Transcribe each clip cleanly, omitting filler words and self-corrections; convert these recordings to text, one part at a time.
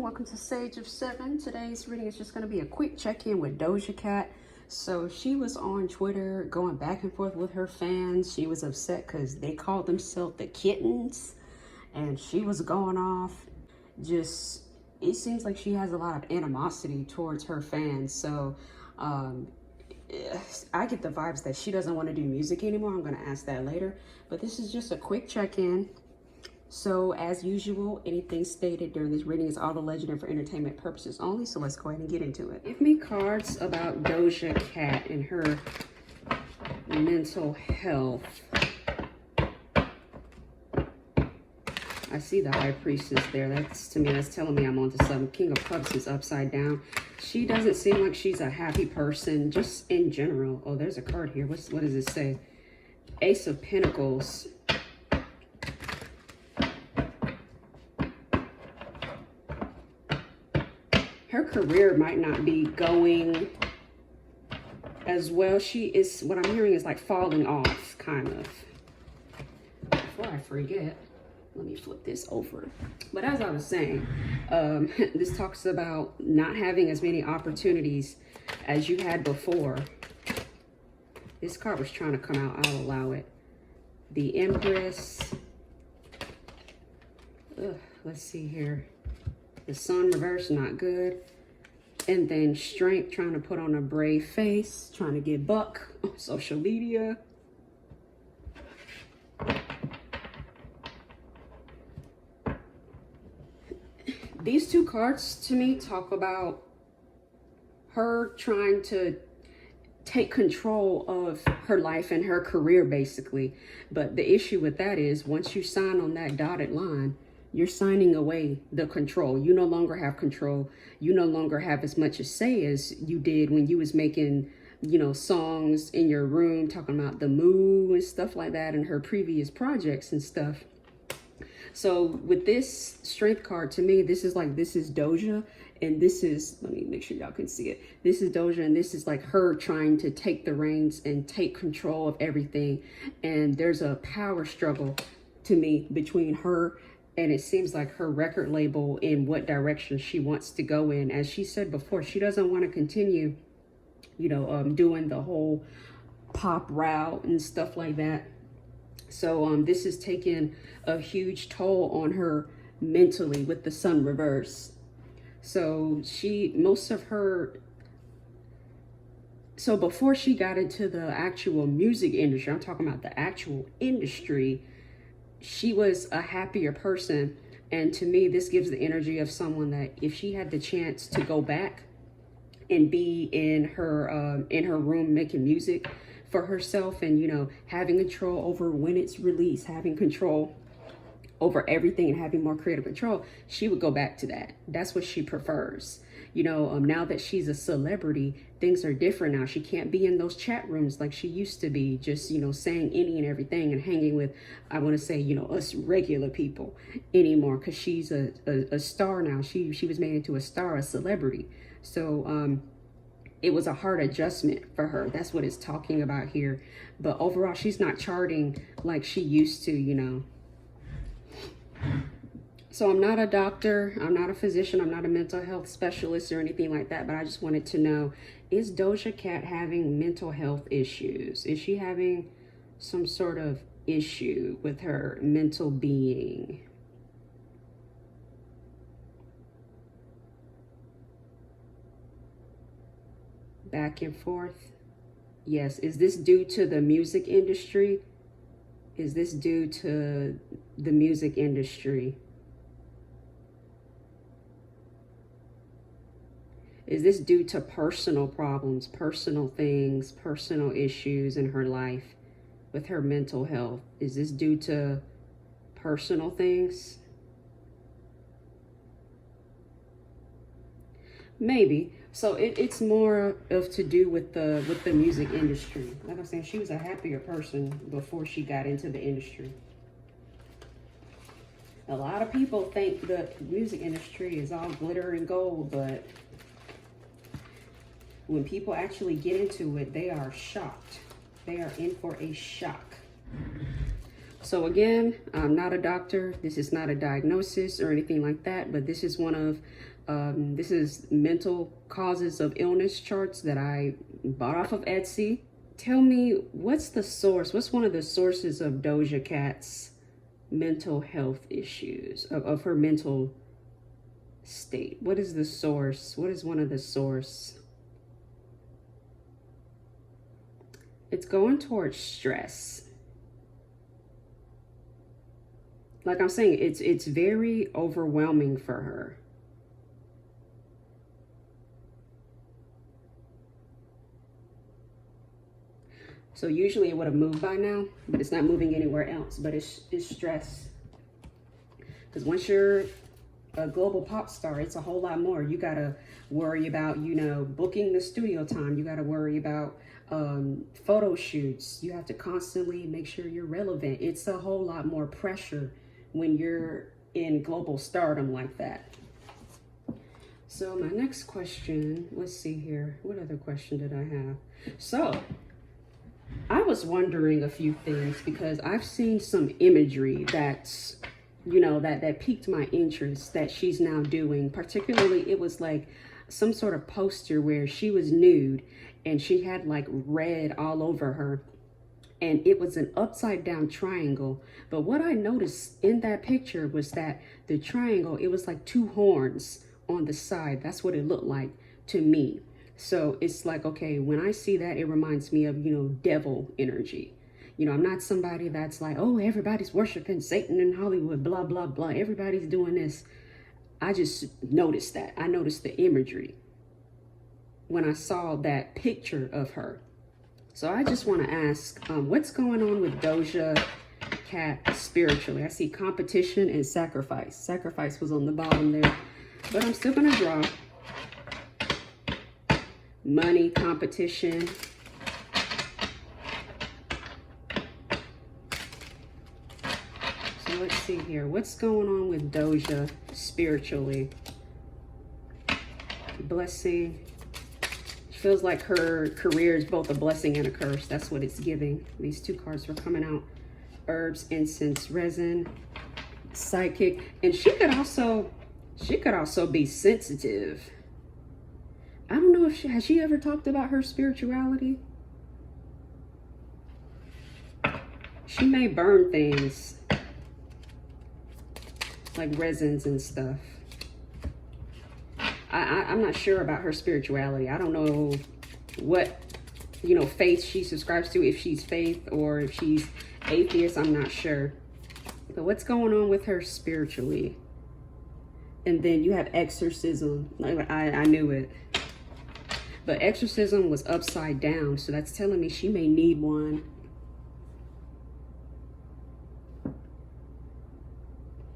welcome to Sage of Seven. Today's reading is just going to be a quick check-in with Doja Cat. So she was on Twitter going back and forth with her fans. She was upset because they called themselves the Kittens, and she was going off. Just, it seems like she has a lot of animosity towards her fans. So I get the vibes that she doesn't want to do music anymore. I'm going to ask that later, but this is just a quick check-in. So as usual, anything stated during this reading is all alleged and for entertainment purposes only. So let's go ahead and get into it. Give me cards about Doja Cat and her mental health. I see the High Priestess there. That's, to me, that's telling me I'm onto something. King of Cups is upside down. She doesn't seem like she's a happy person, just in general. Oh, there's a card here. What does it say? Ace of Pentacles. Her career might not be going as well. She is, what I'm hearing is like falling off, kind of. Before I forget, let me flip this over. But as I was saying, this talks about not having as many opportunities as you had before. This card was trying to come out. I'll allow it. The Empress. Let's see here. The Sun reverse, not good. And then Strength, trying to put on a brave face, trying to get buck on social media. These two cards to me talk about her trying to take control of her life and her career, basically. But the issue with that is once you sign on that dotted line, you're signing away the control. You no longer have control. You no longer have as much a say as you did when you was making, you know, songs in your room, talking about the moo and stuff like that in her previous projects and stuff. So with this Strength card, to me, this is Doja, and this is, let me make sure y'all can see it. This is Doja, and this is like her trying to take the reins and take control of everything. And there's a power struggle to me between her and it seems like her record label in what direction she wants to go in. As she said before, she doesn't want to continue, you know, doing the whole pop route and stuff like that. So this is taking a huge toll on her mentally with the Sun reverse. So so before she got into the actual music industry, I'm talking about the actual industry, she was a happier person. And to me, this gives the energy of someone that if she had the chance to go back and be in her room making music for herself and, you know, having control over when it's released, having control over everything and having more creative control, she would go back to that. That's what she prefers. You know, now that she's a celebrity, things are different now. She can't be in those chat rooms like she used to be, just, you know, saying any and everything and hanging with, I want to say, you know, us regular people anymore, because she's a star now. She was made into a star, a celebrity. So it was a hard adjustment for her. That's what it's talking about here. But overall, she's not charting like she used to, you know. So I'm not a doctor, I'm not a physician, I'm not a mental health specialist or anything like that, but I just wanted to know, is Doja Cat having mental health issues? Is she having some sort of issue with her mental being? Back and forth. Yes. Is this due to the music industry? Is this due to the music industry? Is this due to personal problems, personal things, personal issues in her life with her mental health? Is this due to personal things? Maybe. So it's more of to do with the music industry. Like I'm saying, she was a happier person before she got into the industry. A lot of people think the music industry is all glitter and gold, but when people actually get into it, they are shocked. They are in for a shock. So again, I'm not a doctor. This is not a diagnosis or anything like that, but this is one of This is mental causes of illness charts that I bought off of Etsy. Tell me, what's the source? What's one of the sources of Doja Cat's mental health issues, of her mental state? What is the source? What is one of the source? It's going towards stress. Like I'm saying, it's very overwhelming for her. So usually it would have moved by now, but it's not moving anywhere else. But it's stress. Because once you're a global pop star, it's a whole lot more. You got to worry about, you know, booking the studio time. You got to worry about photo shoots. You have to constantly make sure you're relevant. It's a whole lot more pressure when you're in global stardom like that. So my next question, let's see here. What other question did I have? So I was wondering a few things because I've seen some imagery that's, you know, that piqued my interest that she's now doing. Particularly, it was like some sort of poster where she was nude and she had like red all over her. And it was an upside down triangle. But what I noticed in that picture was that the triangle, it was like two horns on the side. That's what it looked like to me. So it's like, okay, when I see that, it reminds me of, you know, devil energy. You know, I'm not somebody that's like, oh, everybody's worshiping Satan in Hollywood, blah, blah, blah. Everybody's doing this. I just noticed that. I noticed the imagery when I saw that picture of her. So I just want to ask, what's going on with Doja Cat spiritually? I see competition and sacrifice. Sacrifice was on the bottom there, but I'm still going to draw. Money, competition. So let's see here. What's going on with Doja spiritually? Blessing. Feels like her career is both a blessing and a curse. That's what it's giving. These two cards were coming out. Herbs, incense, resin, psychic. And she could also be sensitive. I don't know if has she ever talked about her spirituality? She may burn things like resins and stuff. I'm not sure about her spirituality. I don't know what, you know, faith she subscribes to, if she's faith or if she's atheist, I'm not sure. But what's going on with her spiritually? And then you have exorcism. I knew it. But exorcism was upside down, so that's telling me she may need one.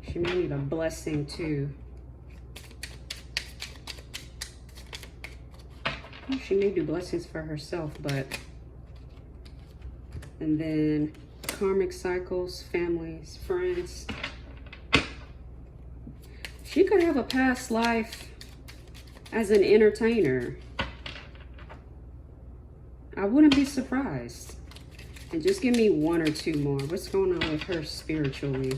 She may need a blessing too. She may do blessings for herself, but... And then karmic cycles, families, friends. She could have a past life as an entertainer. I wouldn't be surprised. And just give me one or two more. What's going on with her spiritually?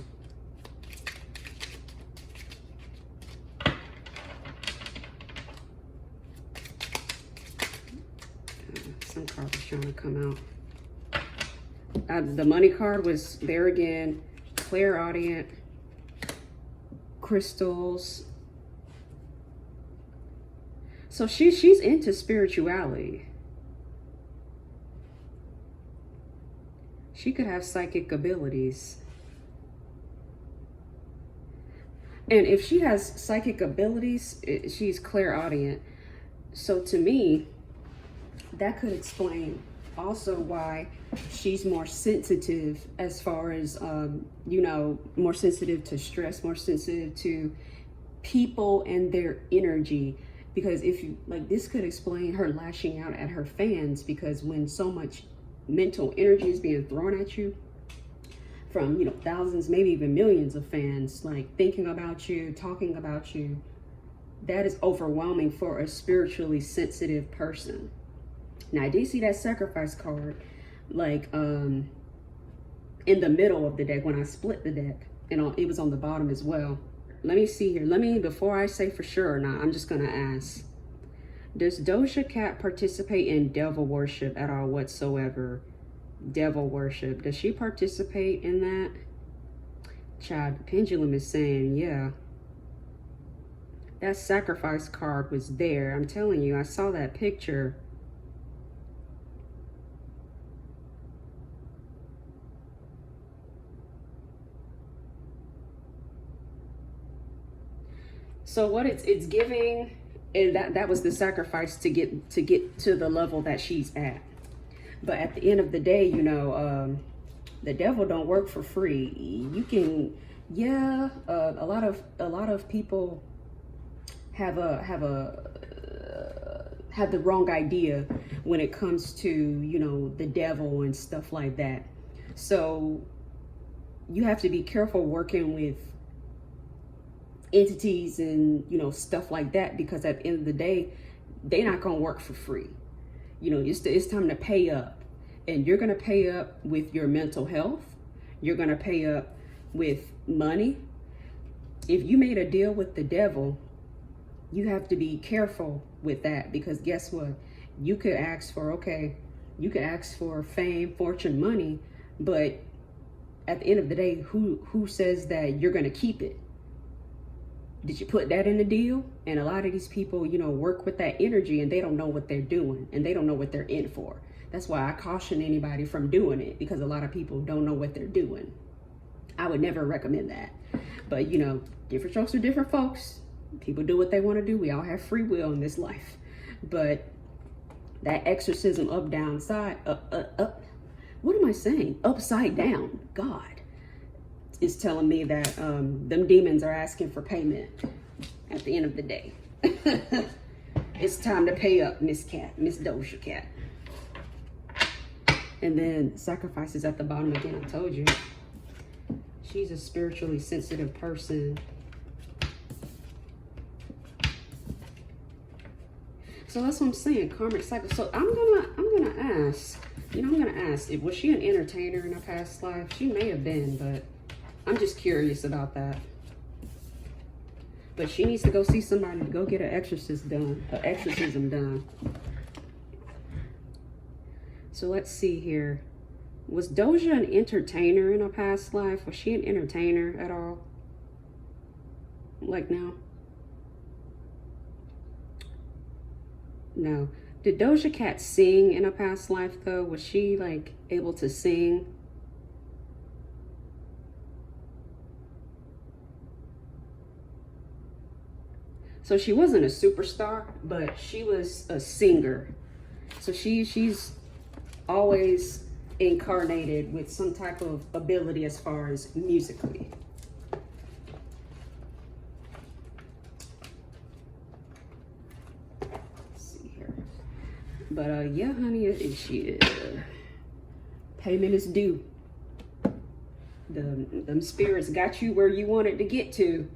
Some card was trying to come out. The money card was there again. Clairaudient. Crystals. So she's into spirituality. She could have psychic abilities. And if she has psychic abilities, she's clairaudient. So to me, that could explain also why she's more sensitive as far as, you know, more sensitive to stress, more sensitive to people and their energy. Because if you, like, this could explain her lashing out at her fans, because when so much mental energy is being thrown at you from, you know, thousands, maybe even millions of fans, like thinking about you, talking about you, that is overwhelming for a spiritually sensitive person. Now, I did see that sacrifice card, like, in the middle of the deck when I split the deck, and it was on the bottom as well. let me see here. Let me, before I say for sure or not, I'm just gonna ask. Does Doja Cat participate in devil worship at all whatsoever? Devil worship. Does she participate in that? Child, the pendulum is saying, yeah. That sacrifice card was there. I'm telling you, I saw that picture. So what it's giving, and that was the sacrifice to get to the level that she's at. But at the end of the day, you know, the devil don't work for free. You can, yeah, a lot of people have the wrong idea when it comes to, you know, the devil and stuff like that. So you have to be careful working with entities and, you know, stuff like that, because at the end of the day, they're not gonna work for free. You know, it's time to pay up, and you're gonna pay up with your mental health. You're gonna pay up with money. If you made a deal with the devil, you have to be careful with that, because guess what? You could ask for, okay, you could ask for fame, fortune, money, but at the end of the day, who says that you're gonna keep it? Did you put that in the deal? And a lot of these people, you know, work with that energy, and they don't know what they're doing, and they don't know what they're in for. That's why I caution anybody from doing it, because a lot of people don't know what they're doing. I would never recommend that. But, you know, different strokes for different folks. People do what they want to do. We all have free will in this life. But that exorcism up, down, side, up. What am I saying? Upside down. God is telling me that them demons are asking for payment at the end of the day. It's time to pay up, Miss Doja Cat. And then sacrifices at the bottom again. I told you. She's a spiritually sensitive person. So that's what I'm saying, karmic cycle. So I'm gonna ask, you know, I'm gonna ask, was she an entertainer in a past life? She may have been, but I'm just curious about that. But she needs to go see somebody to go get an exorcism done. So let's see here. Was Doja an entertainer in a past life? Was she an entertainer at all? Like now? No. Did Doja Cat sing in a past life though? Was she like able to sing? So she wasn't a superstar, but she was a singer. So she's always incarnated with some type of ability as far as musically. Let's see here. But yeah, honey, payment is due. Them spirits got you where you wanted to get to.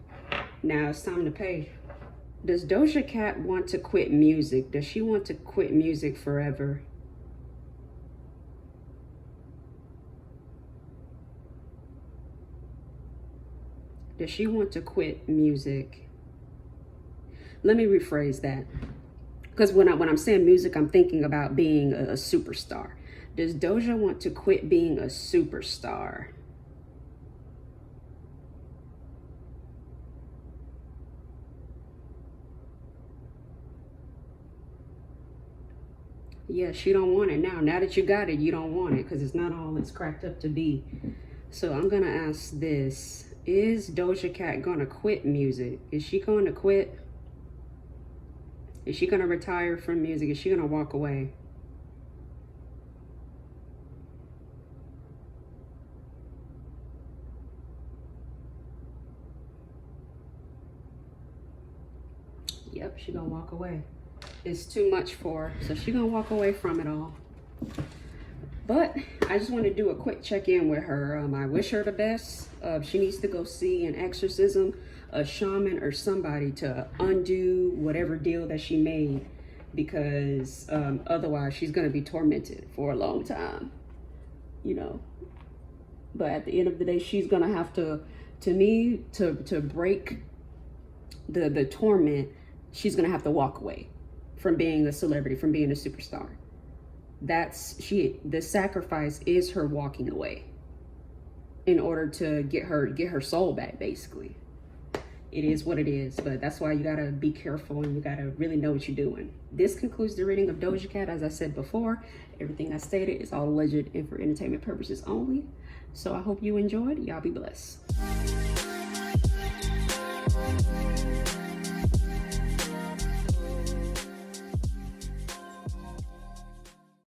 Now it's time to pay. Does Doja Cat want to quit music? Does she want to quit music forever? Does she want to quit music? Let me rephrase that. Because when I'm saying music, I'm thinking about being a superstar. Does Doja want to quit being a superstar? Yeah, she don't want it now. Now that you got it, you don't want it because it's not all it's cracked up to be. So I'm going to ask this. Is Doja Cat going to quit music? Is she going to quit? Is she going to retire from music? Is she going to walk away? Yep, she going to walk away. It's too much for her, so she's gonna walk away from it all. But I just want to do a quick check-in with her. I wish her the best. She needs to go see an exorcism, a shaman, or somebody to undo whatever deal that she made, because otherwise she's gonna be tormented for a long time, you know. But at the end of the day, she's gonna have to break the torment, she's gonna have to walk away from being a celebrity, from being a superstar. The sacrifice is her walking away in order to get her soul back, basically. It is what it is, but that's why you gotta be careful and you gotta really know what you're doing. This concludes the reading of Doja Cat. As I said before, everything I stated is all alleged and for entertainment purposes only. So I hope you enjoyed. Y'all be blessed.